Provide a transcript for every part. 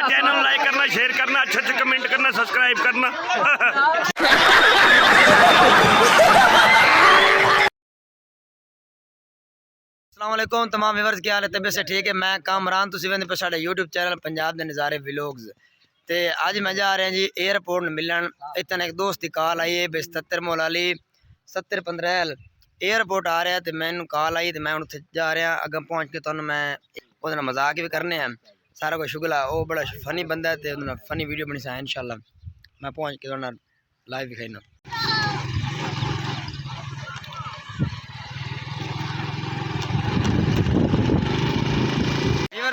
Channel like करना, share करना, अच्छे कमेंट करना, सब्सक्राइब करना। अस्सलाम वालेकुम तमाम व्यूअर्स, क्या हाल है? तबीयत से ठीक है? मैं कामरान, तुसीं वेंदे पे साडे यूट्यूब चैनल पंजाब दे नज़ारे व्लॉग्स। ते अज मैं जा रहा जी एयरपोर्ट मिलन। इतने एक दोस्त की कॉल आई है 77 मोलाली 70 15 एयरपोर्ट आ रहा है, तो मैंने कॉल आई तो मैं उत्थे जा रहा। अगर पहुँच के तुहानू मैं उहदे मजाक भी करने हैं, सारा कुछ शुगला। वो बड़ा फनी बंदा है, तो फनी वीडियो बनी सा इंशाल्लाह। मैं पहुँच के तुहानू लाइव दिखाईना।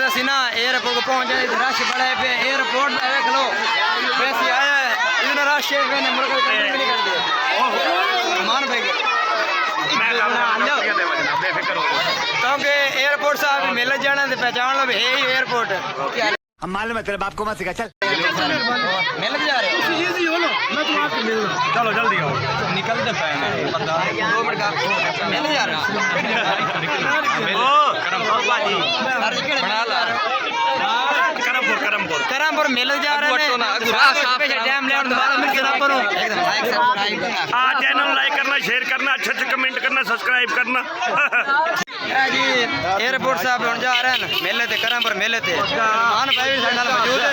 असी ना एयरपोर्ट को पहुँच जाए, रश बड़ा है पे एयरपोर्ट देख लो वैसे आया है, इतना रश है मैंने मुड़ के नहीं कर दिया मान भाई क्योंकि एयरपोर्ट साहब मिल जाना तो पहचान लो है ही एयरपोर्ट। हम मालूम है तेरे बाप को मत सिखा, चल मिल भी जा रहे हो मैं तुम आपको मिल चलो जल्दी आओ, निकलते पाएंगे 2 मिनट का मिल जा रहा करमपुर मिल जा रहा है। चैनल लाइक करना, शेयर करना, अच्छे कमेंट करना, सब्सक्राइब करना। जी एयरपोर्ट साहब हम जा रहे हैं मेले थे, करमपुर मेले थे मान भाई भी साथ मौजूद हैं।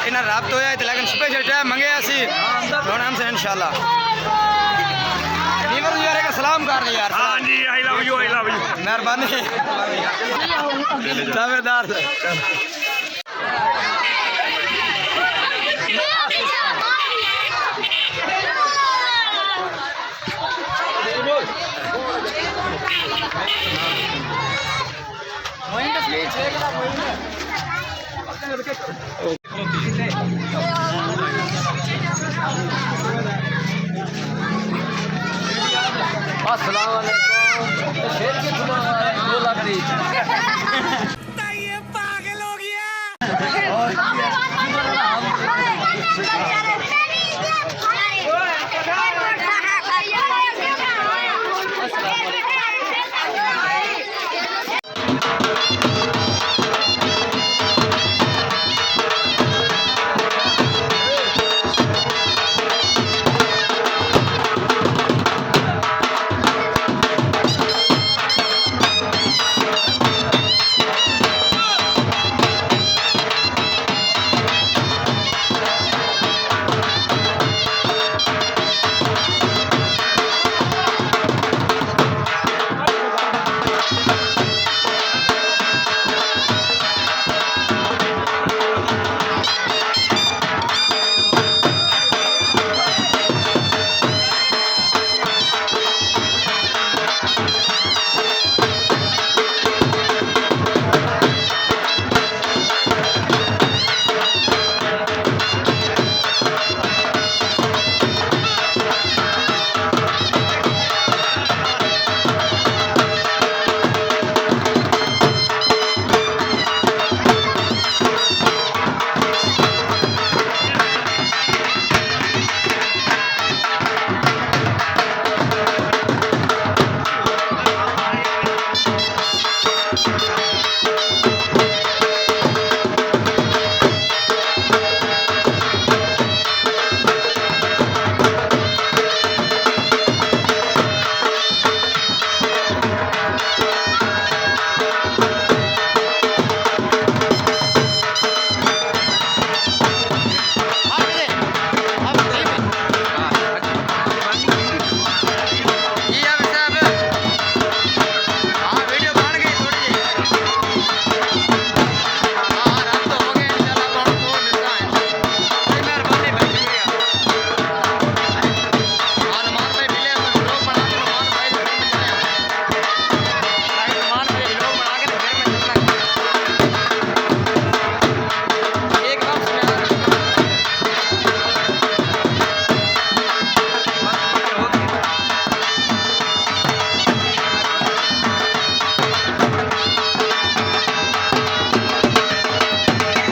इन्हें रब्त होया है, लेकिन स्पेशल टाइम मंगे असी हुण हमसे इंशाल्लाह। वीवर यार का सलाम कर रहे यार। हां जी, आई लव यू मेहरबानी दावेदार अस्सलाम ये पागल हो गया।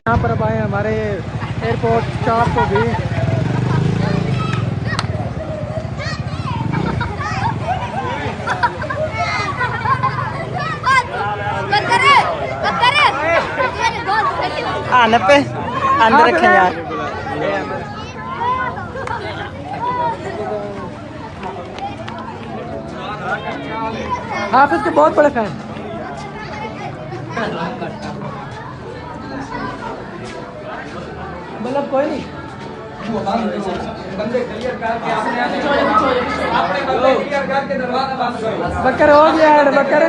यहाँ पर अब आए हमारे एयरपोर्ट स्टाफ को भी। नब्बे अंदर रखें यार। हाफिज के बहुत बड़े फैन। मतलब कोई नहीं बकर हो गया यार बकर।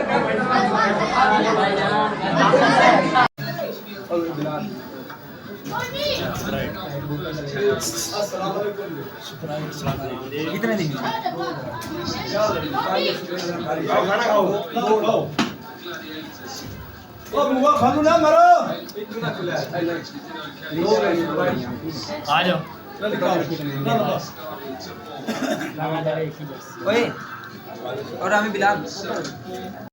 कितने दिन आ जाओ और हमें बिलाल